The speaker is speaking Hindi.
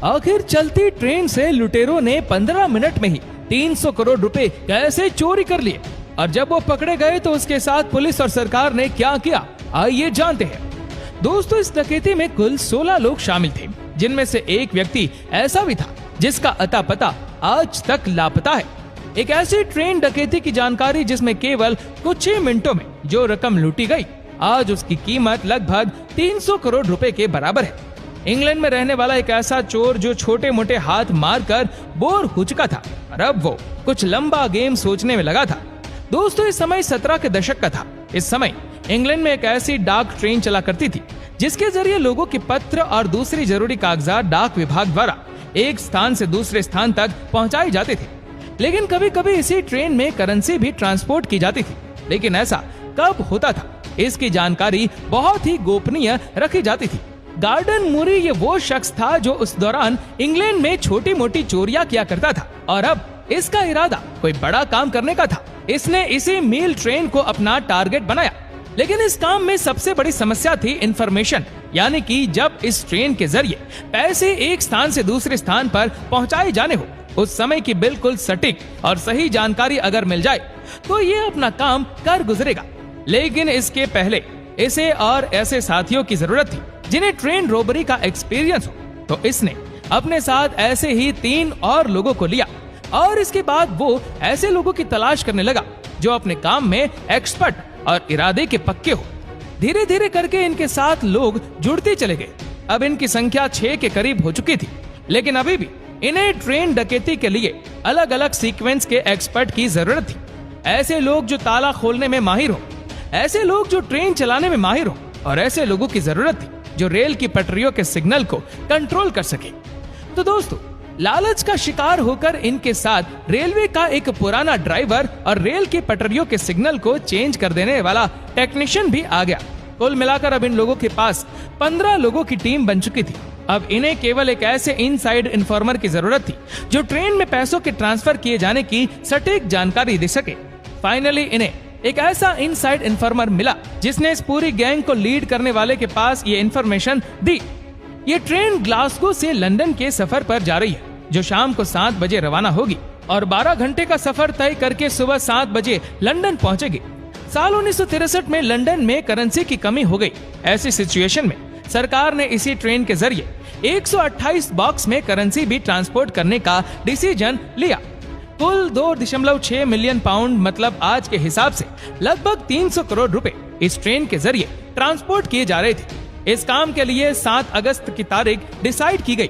आखिर चलती ट्रेन से लुटेरों ने 15 मिनट में ही 300 करोड़ रुपए कैसे चोरी कर लिए, और जब वो पकड़े गए तो उसके साथ पुलिस और सरकार ने क्या किया, आइए जानते हैं। दोस्तों, इस डकैती में कुल 16 लोग शामिल थे, जिनमें से एक व्यक्ति ऐसा भी था जिसका अता पता आज तक लापता है। एक ऐसी ट्रेन डकैती की जानकारी जिसमें केवल कुछ ही मिनटों में जो रकम लूटी गई, आज उसकी कीमत लगभग 300 करोड़ रुपए के बराबर है। इंग्लैंड में रहने वाला एक ऐसा चोर जो छोटे मोटे हाथ मारकर बोर हो चुका था, और अब वो कुछ लंबा गेम सोचने में लगा था। दोस्तों, इस समय 17 के दशक का था। इस समय इंग्लैंड में एक ऐसी डाक ट्रेन चला करती थी जिसके जरिए लोगों के पत्र और दूसरी जरूरी कागजात डाक विभाग द्वारा एक स्थान से दूसरे स्थान तक पहुंचाए जाते थे। लेकिन कभी कभी इसी ट्रेन में करेंसी भी ट्रांसपोर्ट की जाती थी। लेकिन ऐसा कब होता था, इसकी जानकारी बहुत ही गोपनीय रखी जाती थी। गार्डन मूरी ये वो शख्स था जो उस दौरान इंग्लैंड में छोटी मोटी चोरियां किया करता था, और अब इसका इरादा कोई बड़ा काम करने का था। इसने इसी मेल ट्रेन को अपना टारगेट बनाया। लेकिन इस काम में सबसे बड़ी समस्या थी इंफॉर्मेशन, यानी कि जब इस ट्रेन के जरिए पैसे एक स्थान से दूसरे स्थान पर पहुंचाए जाने हो, उस समय की बिल्कुल सटीक और सही जानकारी अगर मिल जाए तो ये अपना काम कर गुजरेगा। लेकिन इसके पहले इसे और ऐसे साथियों की जरूरत थी जिन्हें ट्रेन रोबरी का एक्सपीरियंस हो। तो इसने अपने साथ ऐसे ही 3 और लोगों को लिया, और इसके बाद वो ऐसे लोगों की तलाश करने लगा जो अपने काम में एक्सपर्ट और इरादे के पक्के हो। धीरे धीरे करके इनके साथ लोग जुड़ते चले गए। अब इनकी संख्या 6 के करीब हो चुकी थी, लेकिन अभी भी इन्हें ट्रेन डकैती के लिए अलग अलग सीक्वेंस के एक्सपर्ट की जरूरत थी। ऐसे लोग जो ताला खोलने में माहिर हो, ऐसे लोग जो ट्रेन चलाने में माहिर हो, और ऐसे लोगों की जरूरत थी जो रेल की पटरियों के सिग्नल को कंट्रोल कर सके। तो दोस्तों, लालच का शिकार होकर इनके साथ रेलवे का एक पुराना ड्राइवर और रेल की पटरियों के सिग्नल को चेंज कर देने वाला टेक्नीशियन भी आ गया। कुल मिलाकर अब इन लोगों के पास 15 लोगों की टीम बन चुकी थी। अब इन्हें केवल एक ऐसे इनसाइड इन्फॉर्मर की जरूरत थी जो ट्रेन में पैसों के ट्रांसफर किए जाने की सटीक जानकारी दे सके। फाइनली इन्हें एक ऐसा इनसाइड इन्फॉर्मर मिला जिसने इस पूरी गैंग को लीड करने वाले के पास ये इन्फॉर्मेशन दी। ये ट्रेन ग्लासगो से लंदन के सफर पर जा रही है, जो शाम को 7 बजे रवाना होगी और 12 घंटे का सफर तय करके सुबह 7 बजे लंदन पहुंचेगी। साल 1963 में लंदन में करेंसी की कमी हो गई। ऐसी सिचुएशन में सरकार ने इसी ट्रेन के जरिए 128 बॉक्स में करेंसी भी ट्रांसपोर्ट करने का डिसीजन लिया। कुल 2.6 मिलियन पाउंड, मतलब आज के हिसाब से लगभग 300 करोड़ रुपए इस ट्रेन के जरिए ट्रांसपोर्ट किए जा रहे थे। इस काम के लिए 7 अगस्त की तारीख डिसाइड की गई।